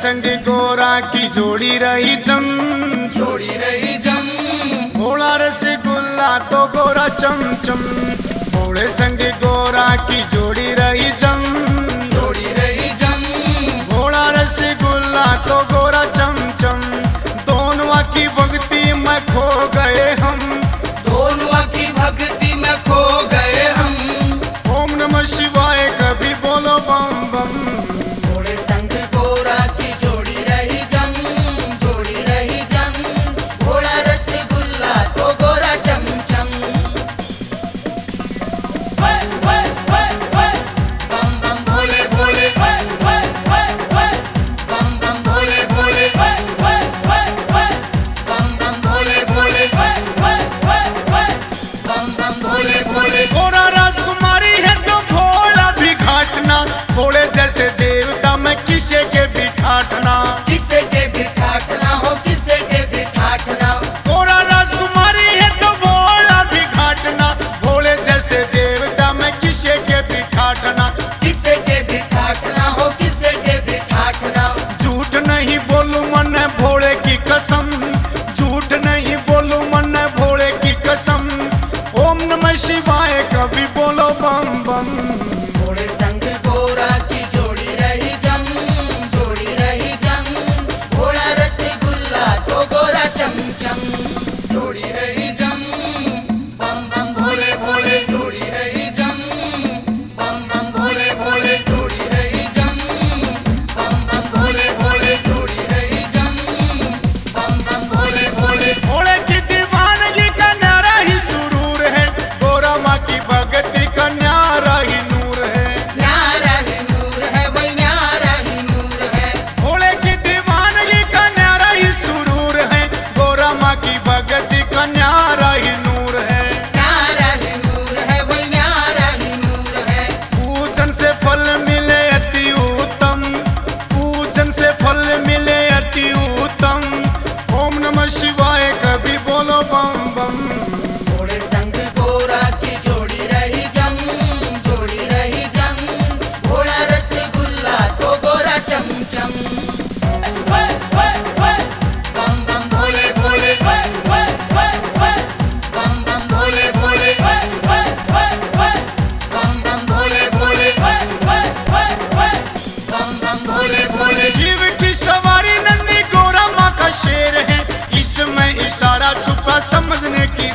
संग गोरा की जोड़ी रही जम, जोड़ी रही जम। भोला रसगुल्ला तो गोरा चमचम, भोले संग गोरा की जोड़ी रही जम, जोड़ी रही जम। भोला रसगुल्ला तो गोरा चमचम, दोनों की भक्ति में खो गए हम, दोनों की भक्ति में खो गए हम। ओम नमः शिवाय कभी बोलो बम बम। भोले संग गोरा की जोड़ी रही जम, जोड़ी रही जम। भोला रसगुल्ला तो गोरा चमचम। बम बम भोले भोले, बम बम भोले भोले, बम बम भोले भोले, बम बम भोले भोले। गोरा राजकुमारी है तो भोला भी घाटना, भोले जैसे देवता में किसे के भी ठाठना, किसे के भी ठाठना हो, किसे के भी ठाठना। गोरा राजकुमारी है तो भोला भी घाटना, भोले जैसे देवता में किसे के भी ठाठना, किसे के भी ठाठना हो, किसे के भी ठाठना। झूठ नहीं बोलूं मन भोले की कसम, झूठ नहीं बोलूं मन भोले की कसम, ओम नमः शिवाय कभी बोलो बम बम। भोले संग गोरा की जोड़ी रही जम, जोड़ी रही जम। भोला रसगुल्ला तो गोरा चमचम, जोड़ी रही जम। बम बम भोले भोले, जोड़ी रही जम। बम बम भोले भोले, जोड़ी रही जम। बम बम भोले भोले, जोड़ी रही जम। बम बम भोले भोले। भोले की दीवानगी का न्यारा ही सुरूर है, गोरा माँ की भक्ति का न्यारा ही नूर है, न्यारा ही नूर है, वही न्यारा ही नूर है। भोले की दीवानगी का न्यारा ही सुरूर है, गोरा माँ की भक्ति का न्यारा ही नूर है, न्यारा ही नूर है, वही न्यारा ही नूर है। पूजन से फल मिले अति उत्तम, पूजन से फल मिले अति उत्तम, ओम नमः शिवाय कभी बोलो बम बम। भोले संग गोरा की जोड़ी रही जम, जोड़ी रही जम। भोला रसगुल्ला तो गोरा चमचम। बम बम भोले भोले, बम बम भोले भोले, बम बम भोले भोले, बम बम भोले भोले। जीव की सवारी नंदी गोरा माँ का शेर है, इसमें इशारा छुपा समझने की